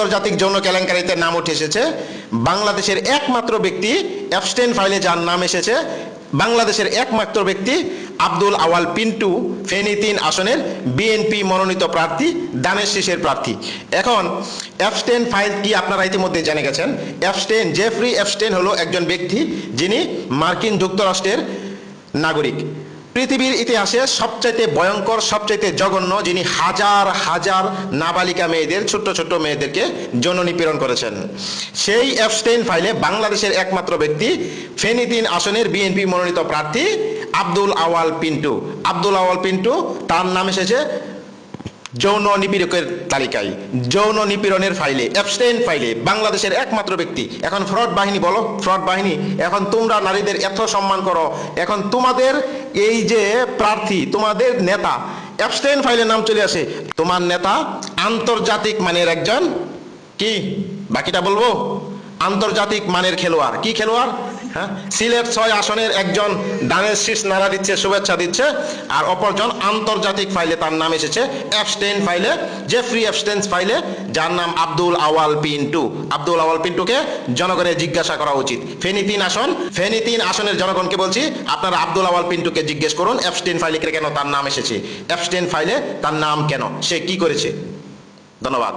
আন্তর্জাতিক যৌন কেলেঙ্কারিতে নাম উঠে এসেছে। বাংলাদেশের একমাত্র ব্যক্তি অ্যাবস্টেইন ফাইলে যার নাম এসেছে, বাংলাদেশের একমাত্র ব্যক্তি আব্দুল আওয়াল পিন্টু, ফেনী ৩ আসনের বিএনপি মনোনীত প্রার্থী, দানের শীষের প্রার্থী। এখন অ্যাবস্টেইন ফাইল কি আপনারা ইতিমধ্যে জেনে গেছেন। জেফ্রি অ্যাবস্টেইন হলো একজন ব্যক্তি যিনি মার্কিন যুক্তরাষ্ট্রের নাগরিক। পৃথিবীর ইতিহাসে সবচাইতে ভয়ঙ্কর, সবচাইতে জঘন্য, যিনি হাজার হাজার নাবালিকা মেয়েদের, ছোট্ট ছোট্ট মেয়েদেরকে যৌন নিপীড়ন করেছেন। সেই অ্যাবস্টেইন ফাইলে বাংলাদেশের একমাত্র ব্যক্তি ফেনী ৩ আসনের বিএনপি মনোনীত প্রার্থী আব্দুল আওয়াল পিন্টু। আব্দুল আওয়াল পিন্টু, তার নাম এসেছে যৌন নিপীড়কের তালিকায়, যৌন নিপীড়নের ফাইলে, অ্যাবস্টেইন ফাইলে, বাংলাদেশের একমাত্র ব্যক্তি। এখন ফ্রড বাহিনী বলো, ফ্রড বাহিনী, এখন তোমরা নারীদের এত সম্মান করো, এখন তোমাদের এই যে প্রার্থী, তোমাদের নেতা অ্যাবস্টেইন ফাইলে নাম চলে আসে, তোমার নেতা আন্তর্জাতিক মানের একজন কি, বাকিটা বলবো, আন্তর্জাতিক মানের খেলোয়াড়। কি খেলোয়াড়? হ্যাঁ, সিলেট ৬ আসনের একজন দানের শীষ নাড়া দিচ্ছে, শুভেচ্ছা দিচ্ছে, আর অপরজন আন্তর্জাতিক ফাইলে তার নাম এসেছে অ্যাবস্টেইন ফাইলে, জেফ্রি অ্যাবস্টেইন ফাইলে, যার নাম আব্দুল আওয়াল পিন্টু। আব্দুল আওয়াল পিন্টুকে জনগণের জিজ্ঞাসা করা উচিত। ফেনী ৩ আসন, ফেনী ৩ আসনের জনগণকে বলছি, আপনারা আব্দুল আওয়াল পিন্টুকে জিজ্ঞেস করুন অ্যাবস্টেইন ফাইলে কেন তার নাম এসেছে, অ্যাবস্টেইন ফাইলে তার নাম কেন, সে কি করেছে। ধন্যবাদ।